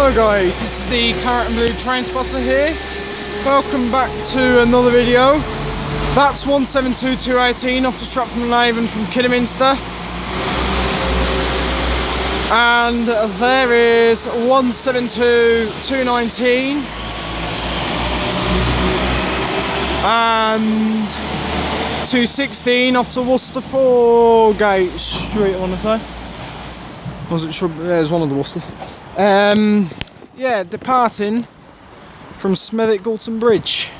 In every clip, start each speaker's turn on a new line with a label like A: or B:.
A: Hello guys, this is the Chiltern Blue train spotter here. Welcome back to another video. That's 172218 off to Stratford-on-Avon from Kidderminster. And there is 172219 and 216 off to Worcester Foregate Street, I want to say. Wasn't sure, there's one of the Worcesters. Yeah, departing from Smethwick Galton Bridge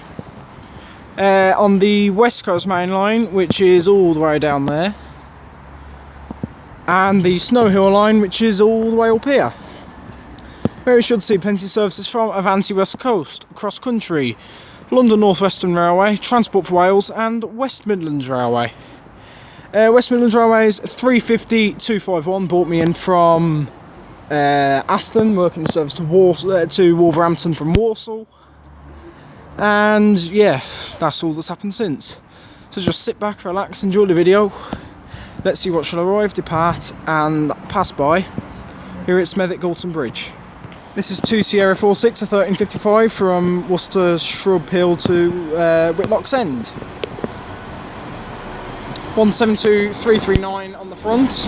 A: on the West Coast Mainline, which is all the way down there, and the Snow Hill line, which is all the way up here, where we should see plenty of services from Avanti West Coast, Cross Country, London Northwestern Railway, Transport for Wales, and West Midlands Railway. West Midlands Railways 350-251 brought me in from Aston, working service to Wolverhampton from Walsall, and yeah, that's all that's happened since. So just sit back, relax, enjoy the video. Let's see what shall arrive, depart, and pass by here at Smethwick Galton Bridge. This is 2 Sierra 46 a 1355 from Worcester Shrub Hill to Whitlock's End. 172339 on the front.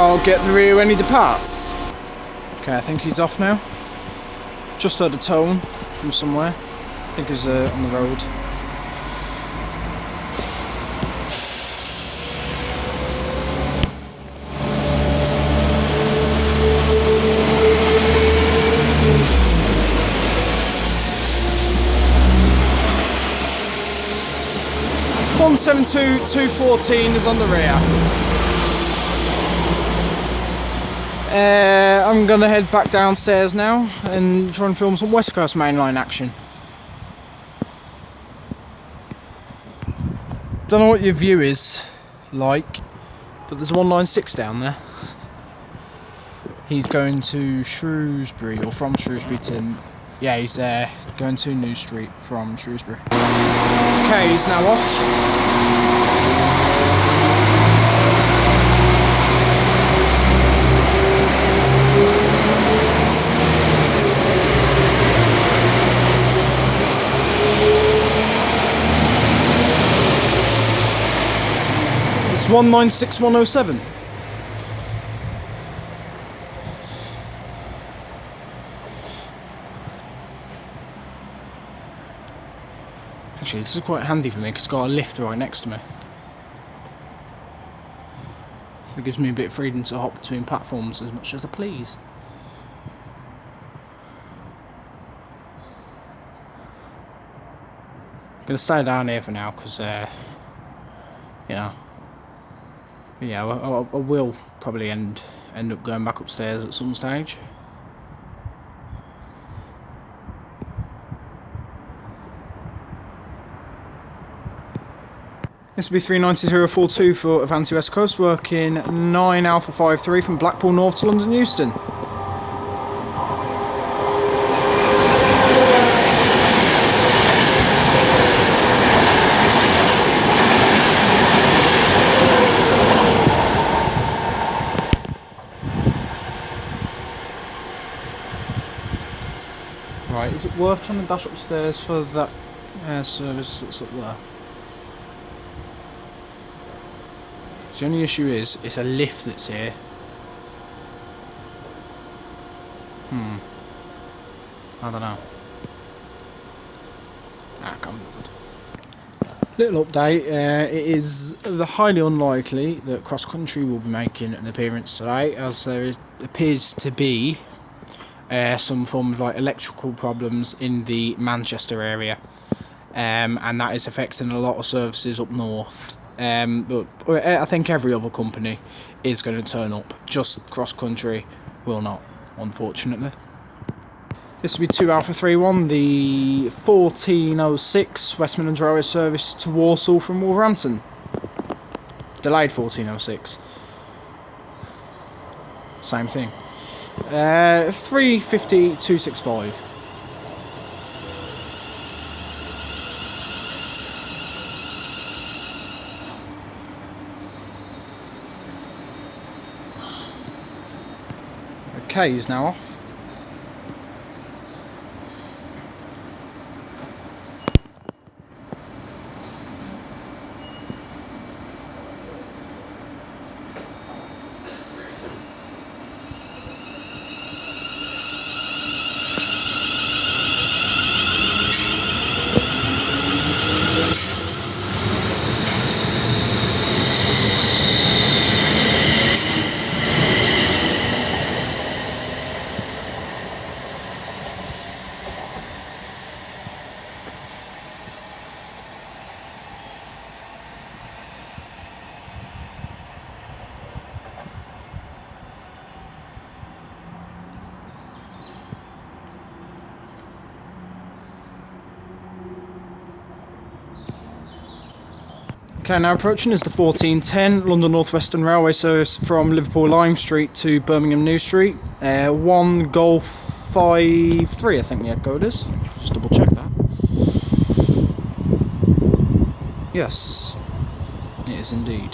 A: I'll get the rear when he departs. Okay, I think he's off now. Just heard a tone from somewhere. I think he's on the road. One 172214 is on the rear. I'm going to head back downstairs now and try and film some West Coast Mainline action. Don't know what your view is like, but there's 196 down there. He's going to Shrewsbury, or from Shrewsbury to... yeah, he's going to New Street from Shrewsbury. Okay, he's now off. It's 196107. Actually, this is quite handy for me because it's got a lift right next to me. It gives me a bit of freedom to hop between platforms as much as I please. I'm going to stay down here for now because, you know, yeah, I will probably end up going back upstairs at some stage. This will be 39042 for Avanti West Coast, working 9 Alpha 53 from Blackpool North to London Euston. Right, is it worth trying to dash upstairs for that service that's up there? The only issue is, it's a lift that's here. I don't know. I can't be bothered. Little update, it is highly unlikely that Cross Country will be making an appearance today, as there appears to be some form of like electrical problems in the Manchester area, and that is affecting a lot of services up north. But I think every other company is going to turn up, just Cross Country will not, unfortunately. This will be 2 Alpha 31, the 1406 West Midlands Railway service to Walsall from Wolverhampton. Delayed 1406. Same thing. 350-265. Okay, he's now off. Okay, now approaching is the 1410 London Northwestern Railway service from Liverpool Lime Street to Birmingham New Street. 1 Golf 53, I think the code is. Just double check that. Yes, it is indeed.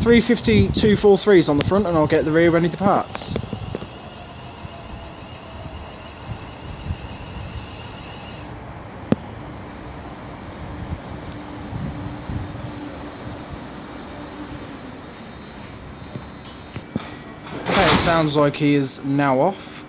A: 350-243 on the front, and I'll get the rear when he departs. Sounds like he is now off.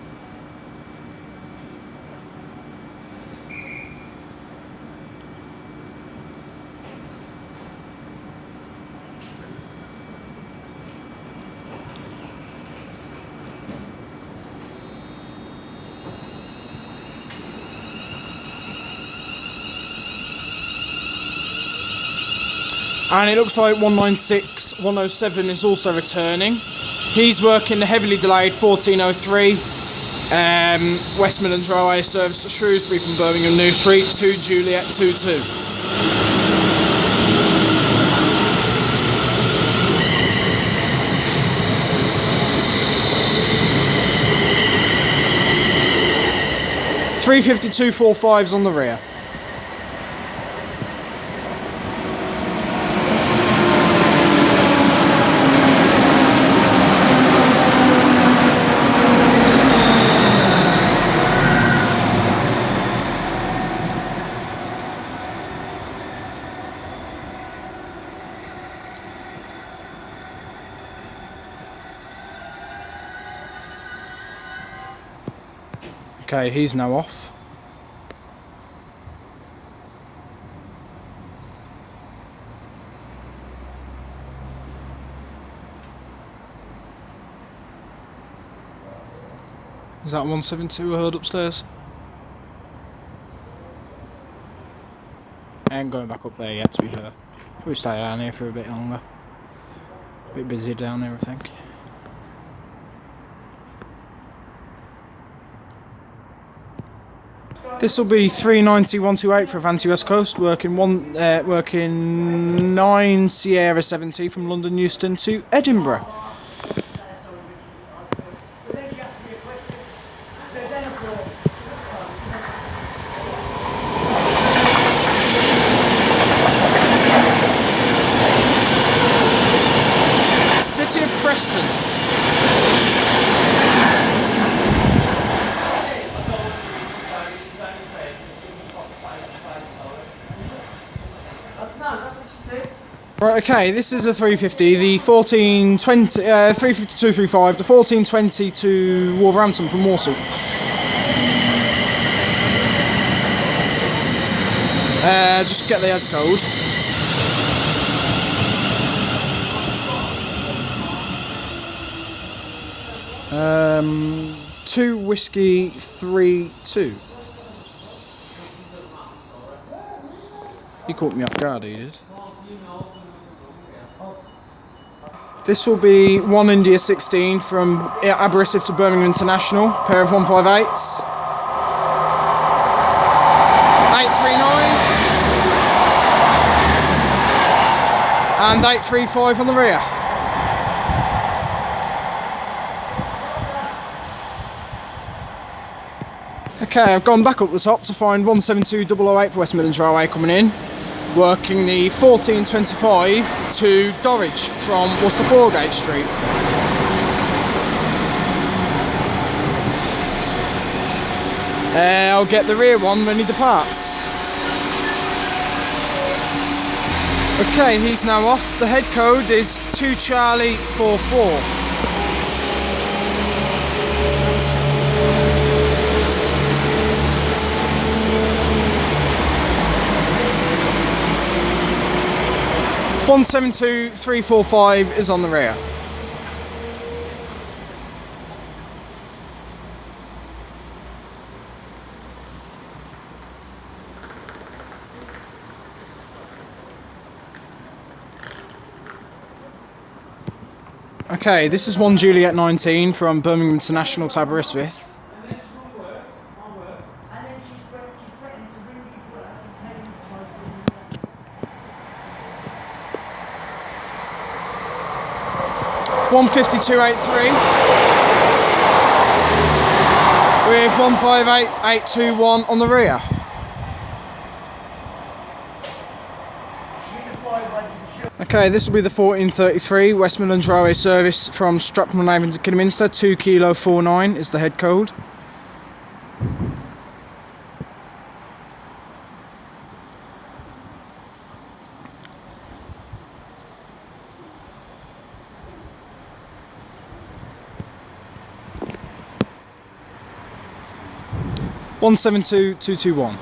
A: And it looks like 196, 107 is also returning. He's working the heavily delayed 1403 West Midlands Railway service to Shrewsbury from Birmingham New Street to Juliet 22. .350-245's on the rear. Okay, he's now off. Is that 172 I heard upstairs? I ain't going back up there yet, to be fair. We'll stay down here for a bit longer. A bit busy down here, I think. This will be 390-128 for Avanti West Coast, working 9 Sierra 70 from London Euston to Edinburgh. City of Preston. Right, okay, this is a 350, the 1420, 350-235, the 1420 to Wolverhampton from Walsall. Just get the head code. Two Whiskey 3-2. He caught me off guard, he did. This will be 1 India 16 from Aberystwyth to Birmingham International, pair of 158s. 839 and 835 on the rear. Okay, I've gone back up the top to find 172-008 for West Midlands Railway coming in, working the 1425 to Dorridge from Worcester Foregate Street. I'll get the rear one when he departs. Okay, he's now off. The head code is 2 Charlie 44. (172.345) is on the rear. Okay, this is 1 Juliet 19 from Birmingham International to Aberystwyth. (152.83) with 158.821 on the rear. Okay, this will be the 1433 West Midlands Railway service from Stratford-on-Avon to Kidderminster. 2 Kilo 49 is the head code. (172.221).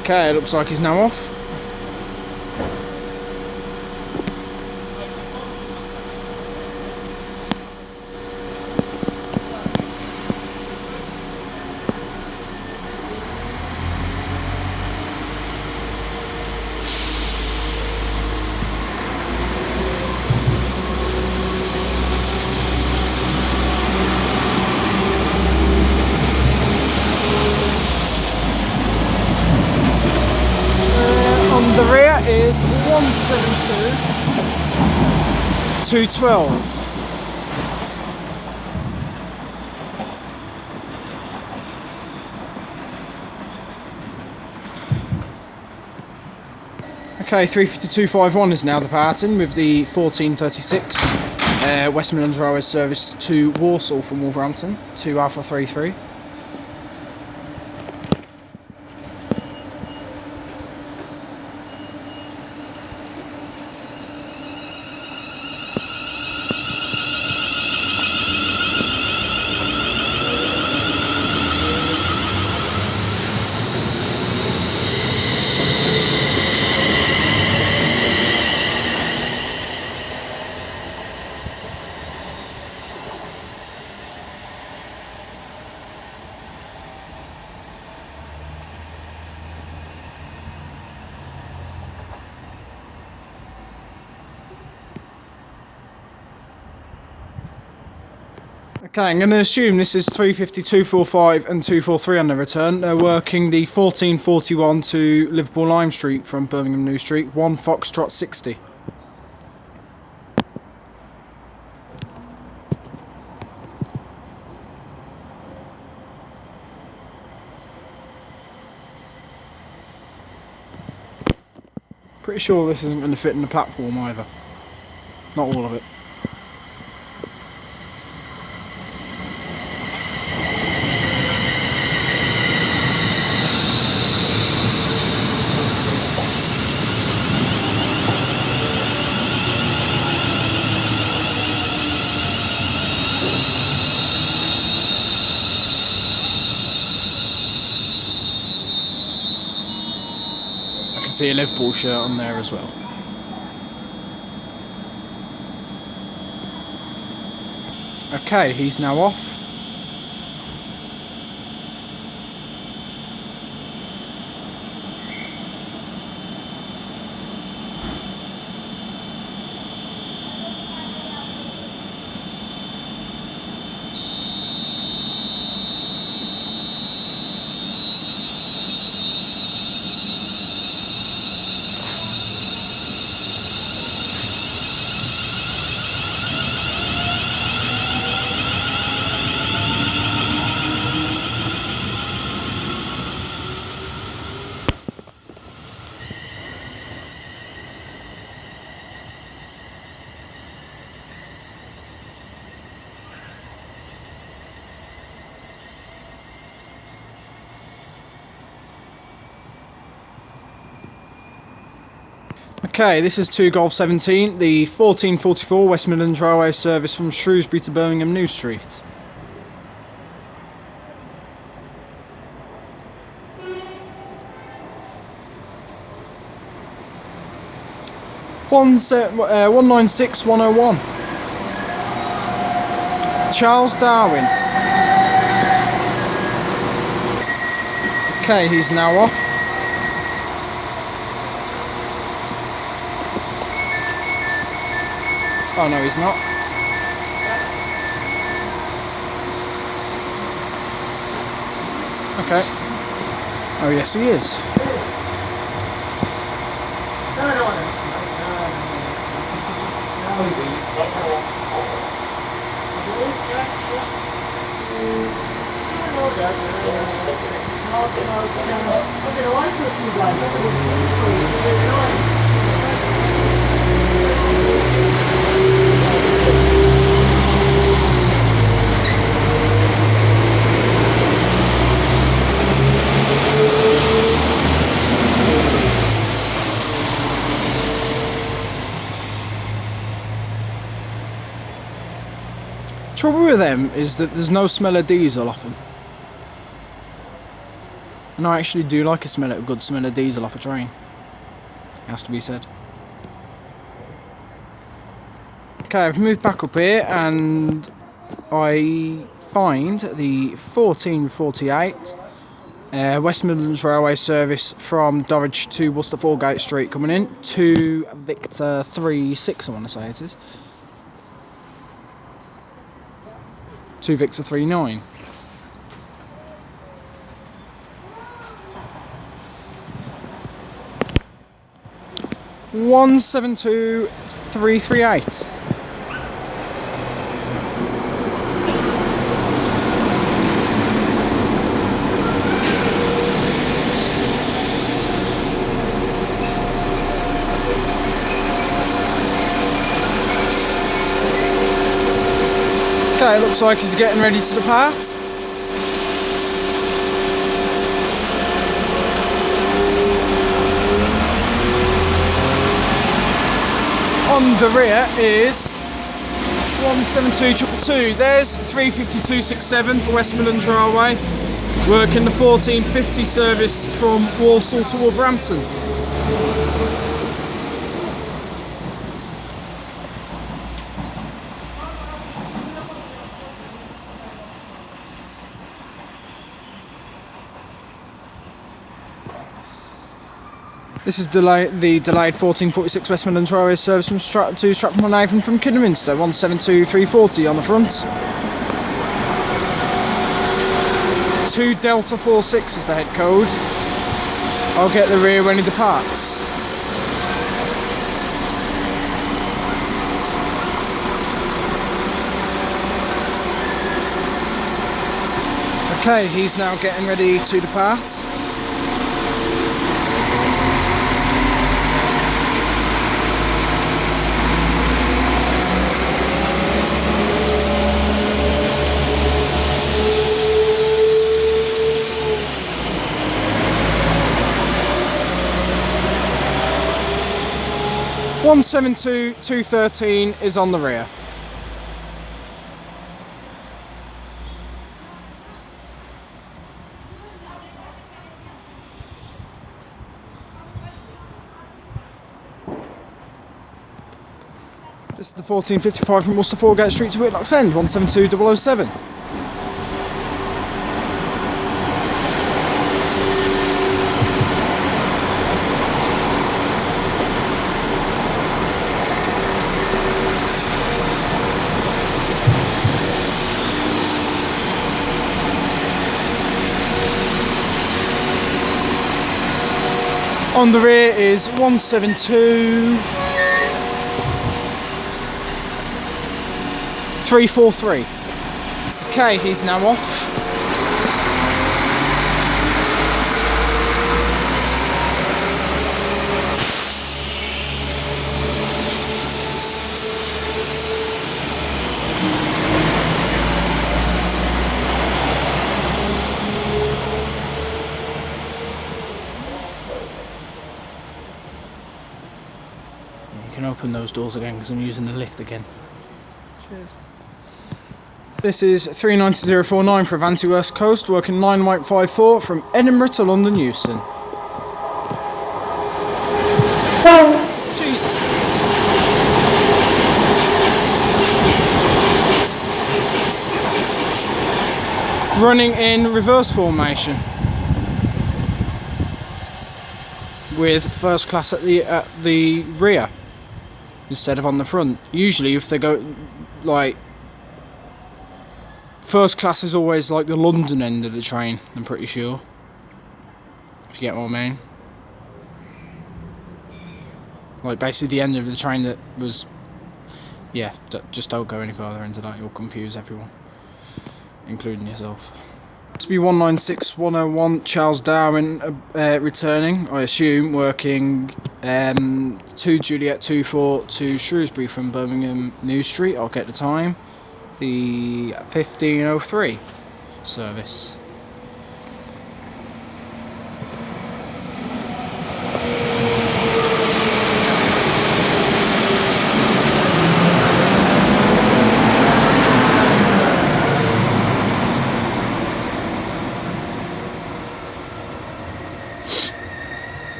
A: Okay, it looks like he's now off. The rear is 172.212. Okay, 352.51 is now departing with the 1436 West Midlands Railway service to Walsall from Wolverhampton to Alpha 33. Okay, I'm going to assume this is 350, 245 and 243 on the return. They're working the 1441 to Liverpool Lime Street from Birmingham New Street, 1 Foxtrot 60. Pretty sure this isn't going to fit in the platform either. Not all of it. See a Liverpool shirt on there as well. Okay, he's now off. Okay, this is 2 Golf 17, the 1444 West Midlands Railway service from Shrewsbury to Birmingham New Street. One 196101. Charles Darwin. Okay, he's now off. Oh no, he's not. Okay. Oh yes, he is. Trouble with them is that there's no smell of diesel off them. And I actually do like a good smell of diesel off a train. It has to be said. Okay, I've moved back up here and I find the 1448 West Midlands Railway service from Dorridge to Worcester Foregate Street coming in to Victor 36, I want to say it is. To Victor 39. One 72338. Okay, it looks like he's getting ready to depart. On the rear is 17222. There's 35267 for West Midlands Railway, working the 1450 service from Walsall to Wolverhampton. This is the delayed 1446 West Midlands Railway service from Stratford-on-Avon from Kidderminster, 172340 on the front. 2 Delta 46 is the head code. I'll get the rear when he departs. Okay, he's now getting ready to depart. One 172-213 is on the rear. This is the 1455 from Worcester Foregate Street to Whitlock's End, 172007. On the rear is 172-343. Okay, he's now off. You can open those doors again because I'm using the lift again. Cheers. This is 39049 for Avanti West Coast, working 954 from Edinburgh to London Euston. Jesus. Running in reverse formation with first class at the rear instead of on the front. Usually if they go like first class is always like the London end of the train, I'm pretty sure, if you get what I mean. Like basically the end of the train that was, yeah, just don't go any further into that, you'll confuse everyone, including yourself. Must be 196101 Charles Darwin returning, I assume, working 2 Juliet 24 to Shrewsbury from Birmingham New Street. I'll get the time. The 1503 service.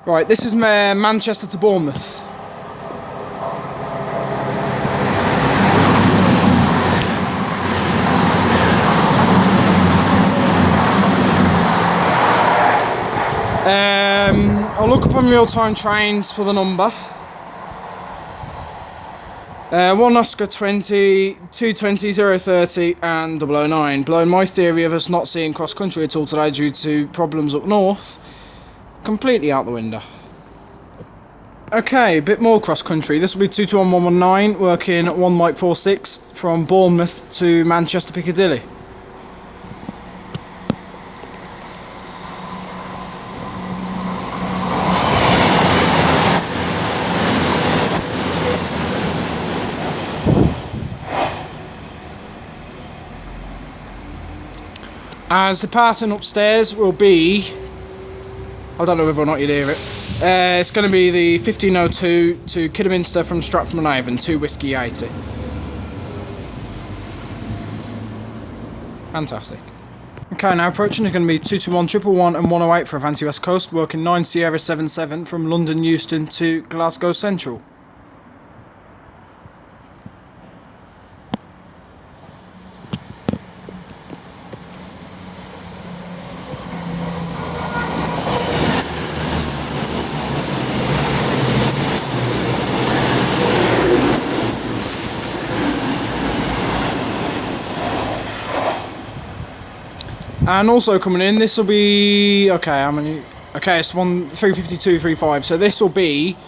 A: Right, this is Manchester to Bournemouth. I'll look up on real-time trains for the number. 1 Oscar 20, 220, 030 and 009. Blowing my theory of us not seeing cross-country at all today due to problems up north completely out the window. Okay, a bit more cross-country. This will be 221119, working 1 Mike 46 from Bournemouth to Manchester Piccadilly. As departing upstairs will be, I don't know whether or not you'd hear it, it's going to be the 1502 to Kidderminster from Stratford-on-Avon, 2 Whiskey 80. Fantastic. Okay, now approaching is going to be 221111 and 108 for Avanti West Coast, working 9 Sierra 77 from London Euston to Glasgow Central. And also coming in, this will be, okay, how many? Okay, it's 35235. So this will be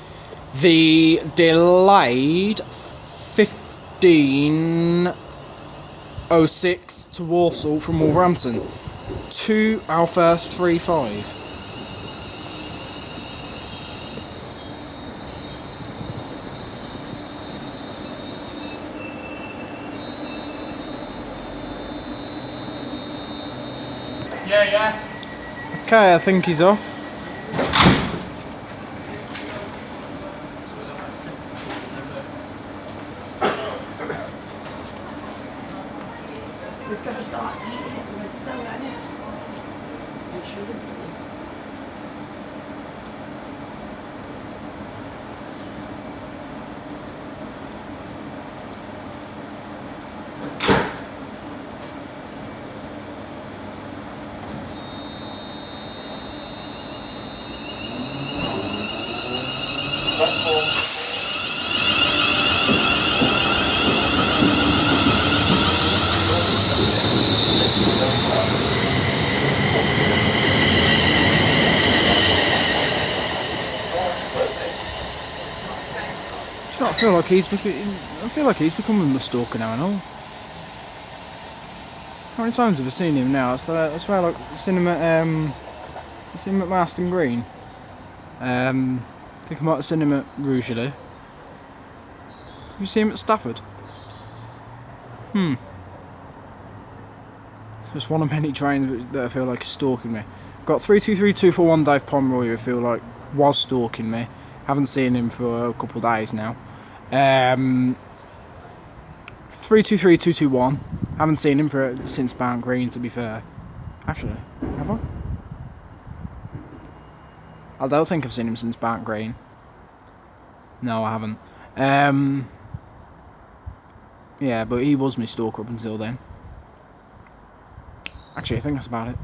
A: the delayed 1506 to Walsall from Wolverhampton. 2 Alpha 35.
B: Yeah.
A: Okay, I think he's off.
B: We've got to start eating it, though, hasn't it? It shouldn't be.
A: I feel like he's becoming the stalker now and all. How many times have I seen him now? I swear, like, I've seen him at Marston Green. I think I might have seen him at Rugeley. You see him at Stafford? Just one of many trains that I feel like is stalking me. Got 323241 Dave Pomeroy, who I feel like was stalking me. Haven't seen him for a couple of days now. 323221. Haven't seen him since Mount Green, to be fair. Actually, have I? I don't think I've seen him since Mount Green. No, I haven't. Yeah, but he was my stalker up until then. Actually, I think that's about it.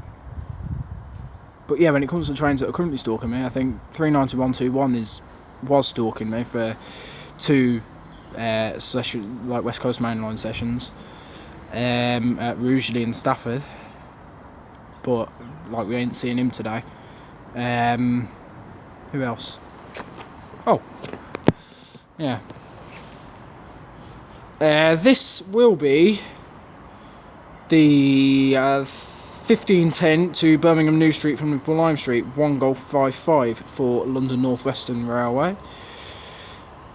A: But yeah, when it comes to trains that are currently stalking me, I think 392121 was stalking me for 2 like West Coast Mainline sessions at Rugeley and Stafford. But like we ain't seeing him today. Who else? Oh, yeah. This will be the 1510 to Birmingham New Street from Liverpool Lime Street, 1 Golf 55 for London Northwestern Railway.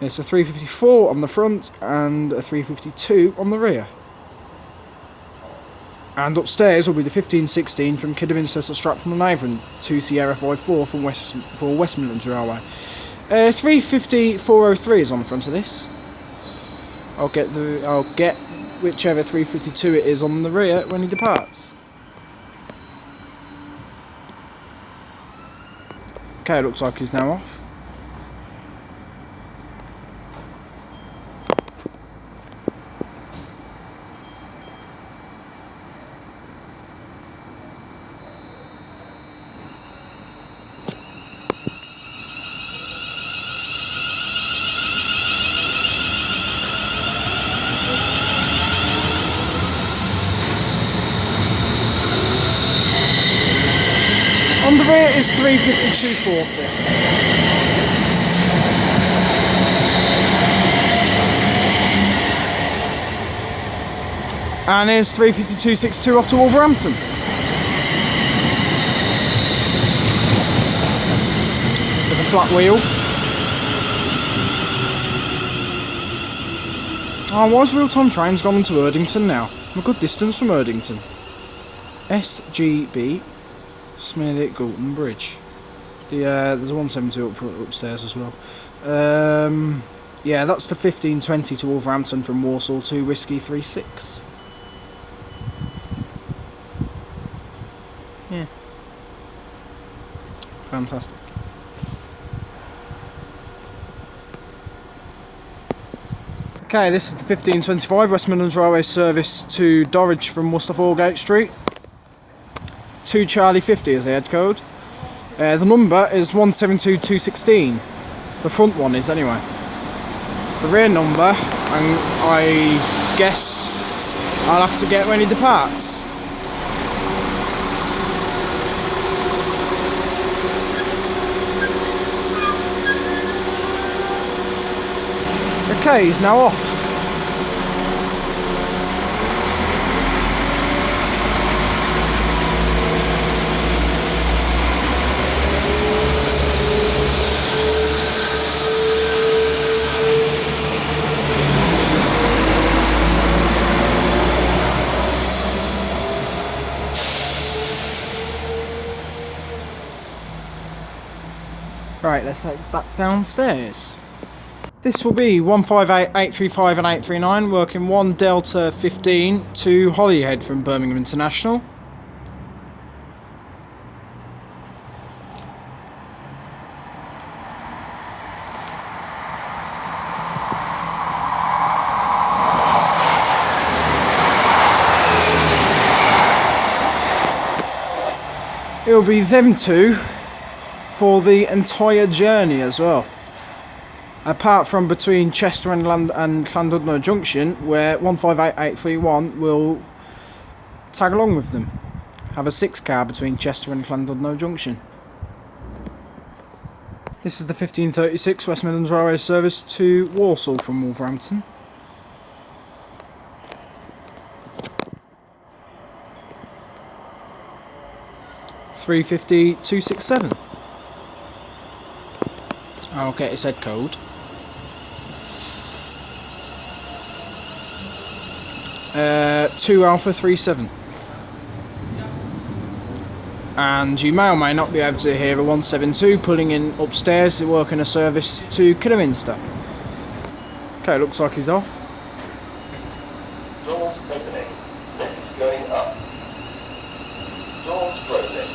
A: It's a 354 on the front and a 352 on the rear. And upstairs will be the 1516 from Kidderminster to Stratford-on-Avon to Sierra 54 for West Midlands Railway. 350-403 is on the front of this. I'll get whichever 352 it is on the rear when he departs. Okay, it looks like he's now off. On the rear is 352.40. And here's 352.62 off to Wolverhampton. With a flat wheel. Oh, why has real-time trains gone into Erdington now? I'm a good distance from Erdington. SGB. Smethwick Galton Bridge. There's a 172 upstairs as well. Yeah, that's the 1520 to Wolverhampton from Walsall to Whiskey 36. Yeah. Fantastic. Okay, this is the 1525 West Midlands Railway service to Dorridge from Worcester Foregate Street. 2 Charlie 50 is the head code. The number is 172216. The front one is anyway. The rear number, and I guess I'll have to get when he departs. Okay, he's now off. Right, let's head back downstairs. This will be 158, 835 and 839, working 1 Delta 15 to Holyhead from Birmingham International. It will be them two for the entire journey as well. Apart from between Chester and Llandudno Junction, where 158831 will tag along with them. Have a 6 car between Chester and Llandudno Junction. This is the 1536 West Midlands Railway service to Walsall from Wolverhampton. (350-267). I'll get his head code. 2 Alpha 37. and you may or may not be able to hear a 172 pulling in upstairs to work in a service to Kidderminster. Okay, looks like he's off.
C: Doors opening, lift going up. Doors closing.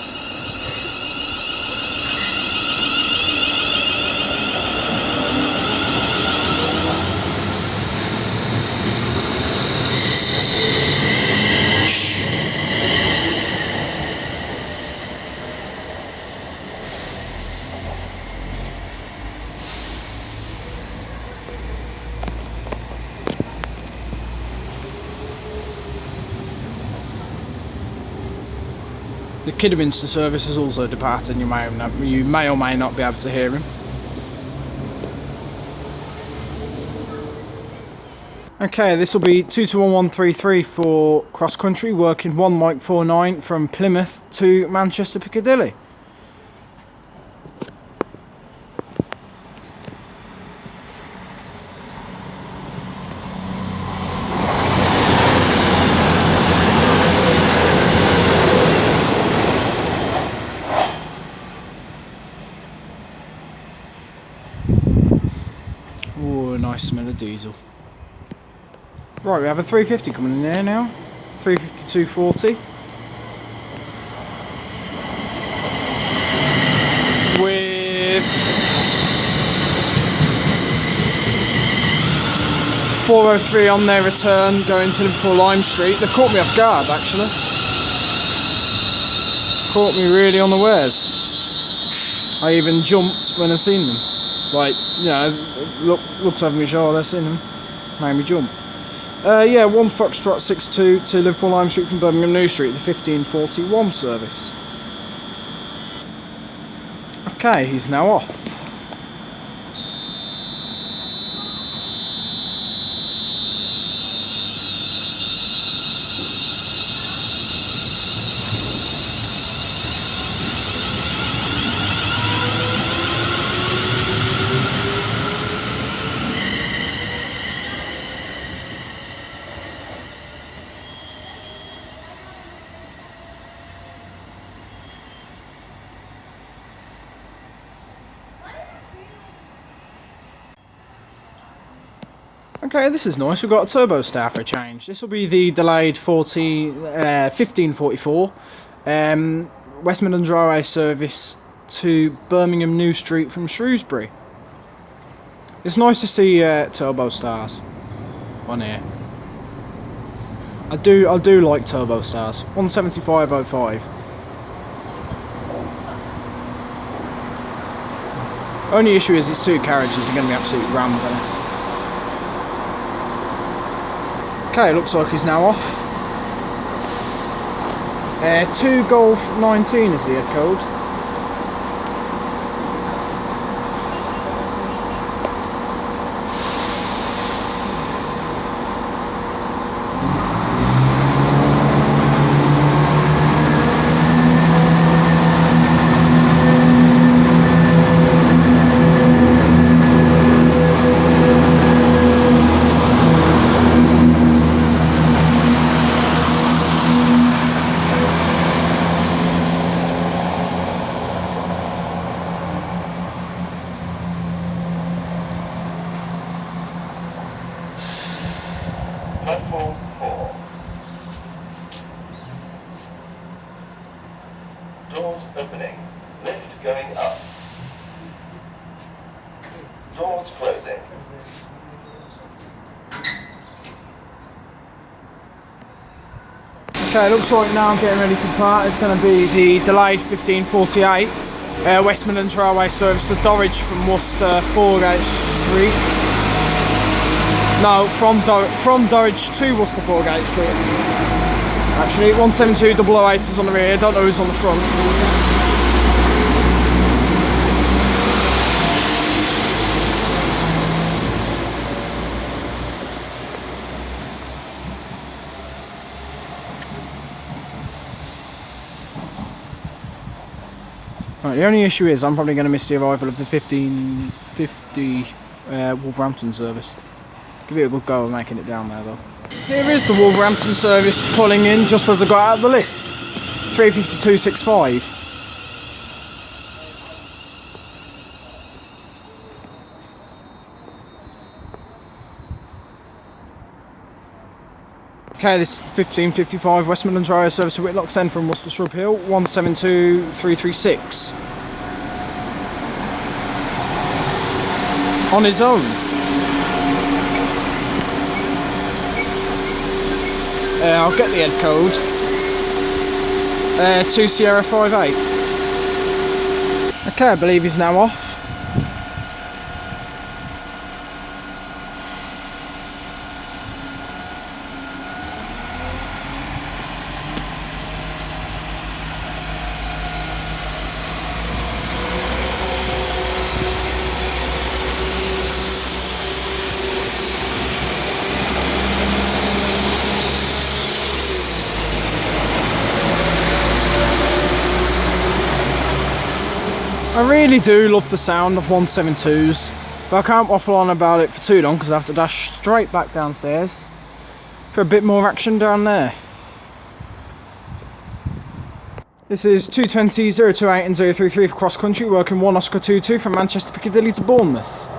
A: The Kidderminster service has also departed, and you may or may not be able to hear him. Okay, this will be 221133 for cross country, working 1 Mike 49 from Plymouth to Manchester Piccadilly. Ooh, nice smell of diesel. Right, we have a 350 coming in there now. 352.40. With 403 on their return going to Liverpool Lime Street. They caught me off guard, actually. Caught me really unawares. I even jumped when I seen them. Like, you know, looked over my shoulder, I seen them. Made me jump. Yeah, 1 Foxtrot 62 to Liverpool Lime Street from Birmingham New Street, the 1541 service. Okay, he's now off. Okay, this is nice. We've got a turbo star for a change. This will be the delayed 1544 West Midlands Railway service to Birmingham New Street from Shrewsbury. It's nice to see turbo stars on here. I do like turbo stars. 175.05. Only issue is its 2 carriages are going to be absolutely rammed, isn't it? Okay, looks like he's now off. 2 Golf 19 is the head code.
C: Platform 4. Doors opening. Lift going up. Doors closing.
A: Okay, looks like now I'm getting ready to depart. It's going to be the delayed 1548 West Midlands Railway service to Dorridge from Worcester, Foregate Street. No, from Dorridge to Worcester, Foregate Street. Actually, 172.008 is on the rear. Don't know who's on the front. Right, the only issue is I'm probably going to miss the arrival of the 1550 Wolverhampton service. Give it a good go of making it down there though. Here is the Wolverhampton service pulling in just as I got out of the lift. 352.65. Okay, this is 1555 West Midlands Railway service to Whitlock End from Worcester Shrub Hill, 172336. On his own. I'll get the head code. 2 Sierra 58. Okay, I believe he's now off. I really do love the sound of 172s, but I can't waffle on about it for too long because I have to dash straight back downstairs for a bit more action down there. This is 220, 028 and 033 for cross country, working 1 Oscar 22 from Manchester Piccadilly to Bournemouth.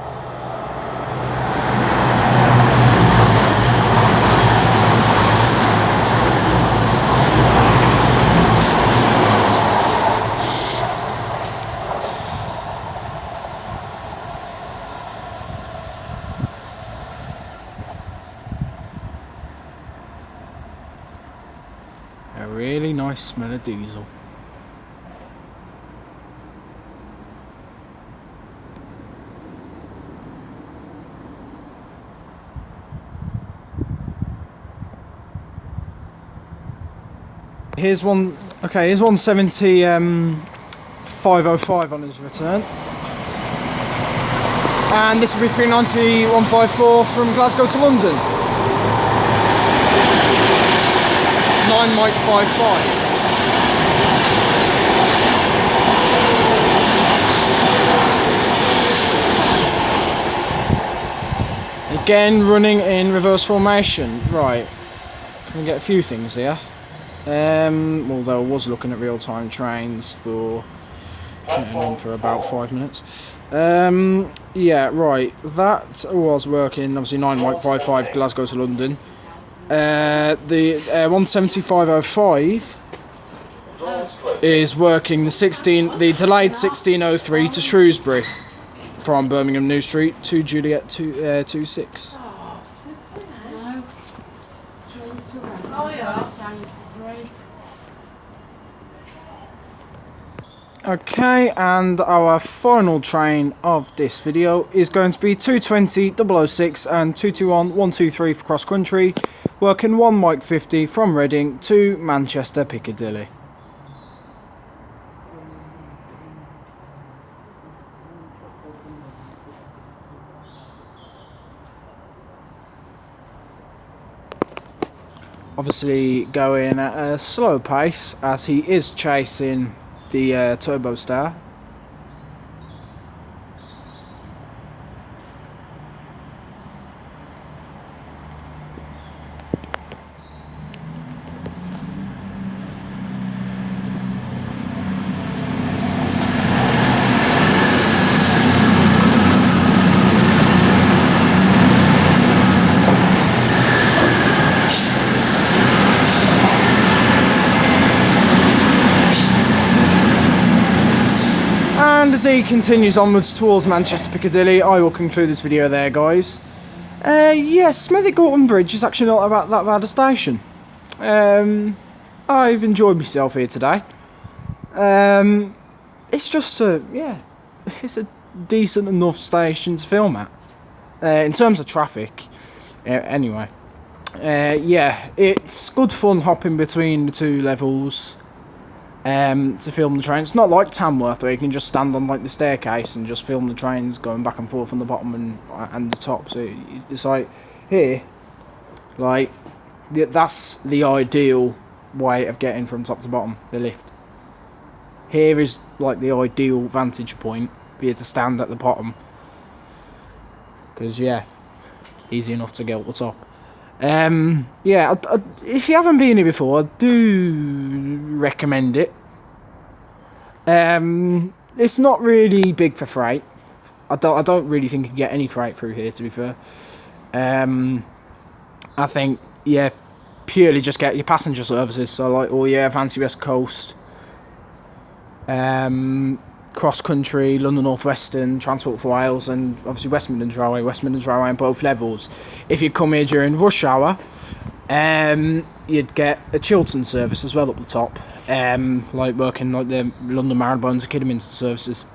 A: A really nice smell of diesel. Here's 170 505 on his return. And this will be 390 154 from Glasgow to London. 9 Mike 55. Again running in reverse formation. Right. Can we get a few things here? Although I was looking at real-time trains for about 5 minutes. Yeah, right. That was working. Obviously 9 Mike 55 Glasgow to London. The 17505 is working the delayed 1603 to Shrewsbury from Birmingham New Street to Juliet 26. Okay, and our final train of this video is going to be 220 006 and 221 123 for cross country, working 1 Mike 50 from Reading to Manchester Piccadilly. Obviously going at a slow pace as he is chasing the Turbo Star. And as he continues onwards towards Manchester Piccadilly, I will conclude this video there, guys. Yes, Smethwick Galton Bridge is actually not about that bad a station. I've enjoyed myself here today. It's just it's a decent enough station to film at. In terms of traffic, anyway. Yeah, it's good fun hopping between the two levels. To film the train. It's not like Tamworth where you can just stand on like the staircase and just film the trains going back and forth from the bottom and the top. So it's like here, like that's the ideal way of getting from top to bottom, the lift. Here is like the ideal vantage point for you to stand at the bottom, because yeah, easy enough to get up the top. Yeah, if you haven't been here before, I do recommend it. It's not really big for freight. I don't really think you can get any freight through here, to be fair. I think, yeah, purely just get your passenger services, so like all your Avanti West Coast, cross country, London Northwestern, Transport for Wales, and obviously West Midlands Railway on both levels. If you come here during rush hour, you'd get a Chiltern service as well up the top, like working like the London Marylebones and Kidderminster services.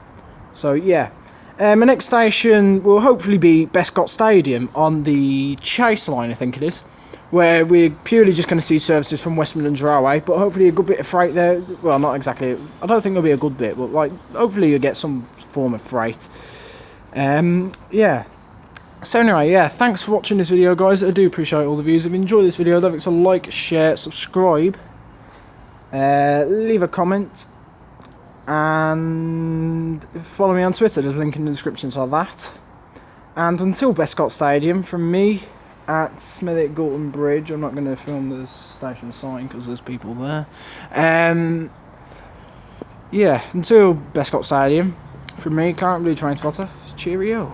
A: So yeah, my next station will hopefully be Bescot Stadium on the Chase line, I think it is, where we're purely just going to see services from West Midlands Railway, but hopefully a good bit of freight there. Well, not exactly, I don't think there'll be a good bit, but like hopefully you'll get some form of freight. Yeah. So anyway, yeah, thanks for watching this video, guys. I do appreciate all the views. If you enjoyed this video, don't forget to like, share, subscribe, leave a comment, and follow me on Twitter. There's a link in the description to that. And until Bescot Stadium, from me at Smethwick Galton Bridge, I'm not going to film the station sign because there's people there. Yeah, until Bescot Stadium, from me, current Blue Train Spotter, cheerio.